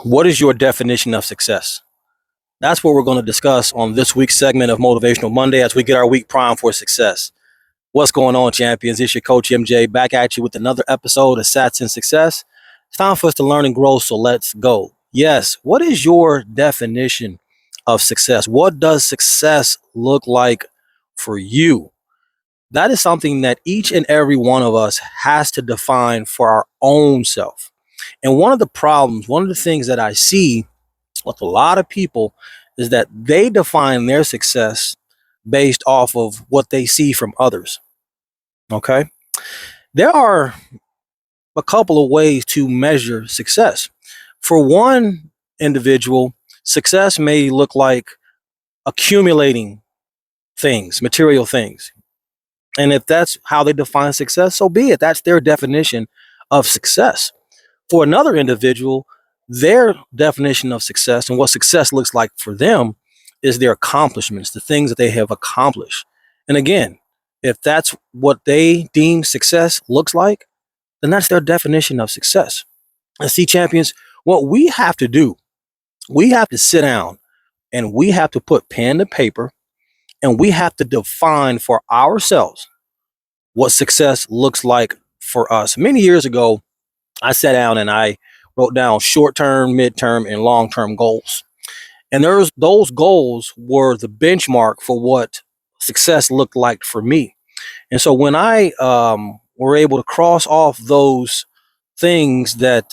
What is your definition of success? That's what we're going to discuss on this week's segment of Motivational Monday as we get our week primed for success. What's going on, champions? It's your coach MJ back at you with another episode of Sats and Success. It's time for us to learn and grow, so let's go. Yes, what is your definition of success? What does success look like for you? That is something that each and every one of us has to define for our own self. And one of the problems, one of the things that I see with a lot of people is that they define their success based off of what they see from others. Okay. There are a couple of ways to measure success. For one individual, success may look like accumulating things, material things. And if that's how they define success, so be it. That's their definition of success. For another individual, their definition of success and what success looks like for them is their accomplishments, the things that they have accomplished. And again, if that's what they deem success looks like, then that's their definition of success. And see, champions, what we have to do, we have to sit down and we have to put pen to paper and we have to define for ourselves what success looks like for us. Many years ago, I sat down and I wrote down short-term, mid-term, and long-term goals. And those goals were the benchmark for what success looked like for me. And so when I were able to cross off those things that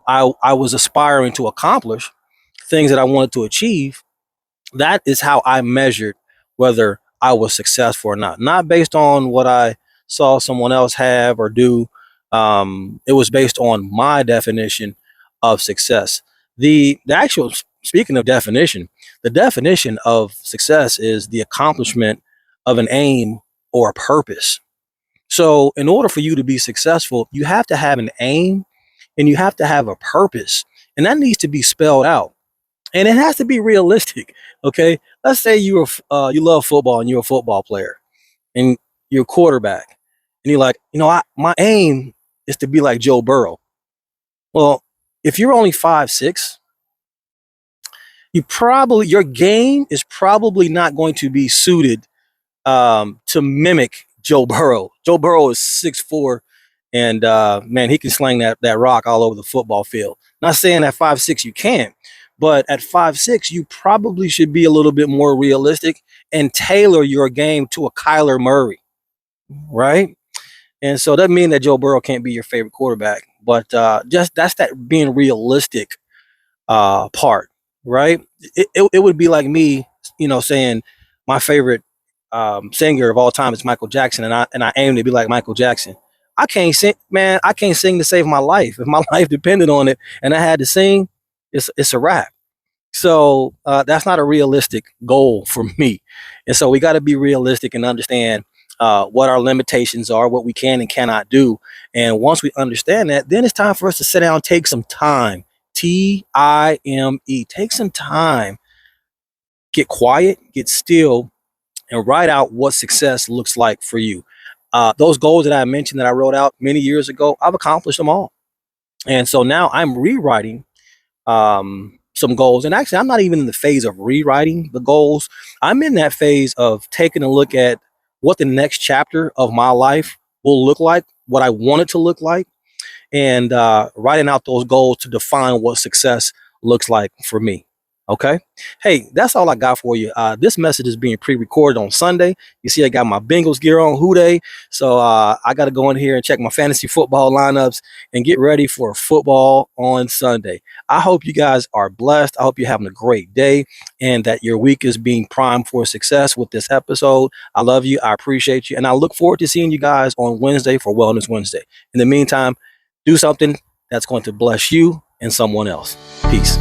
I was aspiring to accomplish, things that I wanted to achieve, that is how I measured whether I was successful or not based on what I saw someone else have or do. It was based on my definition of success. The actual, speaking of definition, the definition of success is the accomplishment of an aim or a purpose. So in order for you to be successful, you have to have an aim and you have to have a purpose, and that needs to be spelled out. And it has to be realistic. Okay, let's say you love football and you're a football player and you're a quarterback, and you're like, my aim is to be like Joe Burrow. Well, if you're only 5'6", your game is probably not going to be suited to mimic Joe Burrow. Joe Burrow is 6'4", and man, he can sling that rock all over the football field. Not saying at 5'6" you can't, but at 5'6" you probably should be a little bit more realistic and tailor your game to a Kyler Murray, right? And so that doesn't mean that Joe Burrow can't be your favorite quarterback, but just that's that being realistic part, right? It would be like me, saying my favorite singer of all time is Michael Jackson, and I aim to be like Michael Jackson. I can't sing, man. I can't sing to save my life. If my life depended on it, and I had to sing, it's a wrap. So that's not a realistic goal for me. And so we got to be realistic and understand what our limitations are, what we can and cannot do. And once we understand that, then it's time for us to sit down and take some time. Time. Take some time. Get quiet, get still, and write out what success looks like for you. Those goals that I mentioned that I wrote out many years ago, I've accomplished them all. And so now I'm rewriting some goals. And actually, I'm not even in the phase of rewriting the goals. I'm in that phase of taking a look at what the next chapter of my life will look like, what I want it to look like, and writing out those goals to define what success looks like for me. Okay. Hey, that's all I got for you. This message is being pre-recorded on Sunday. You see, I got my Bengals gear on, Who Dey. So I got to go in here and check my fantasy football lineups and get ready for football on Sunday. I hope you guys are blessed. I hope you're having a great day and that your week is being primed for success with this episode. I love you. I appreciate you. And I look forward to seeing you guys on Wednesday for Wellness Wednesday. In the meantime, do something that's going to bless you and someone else. Peace.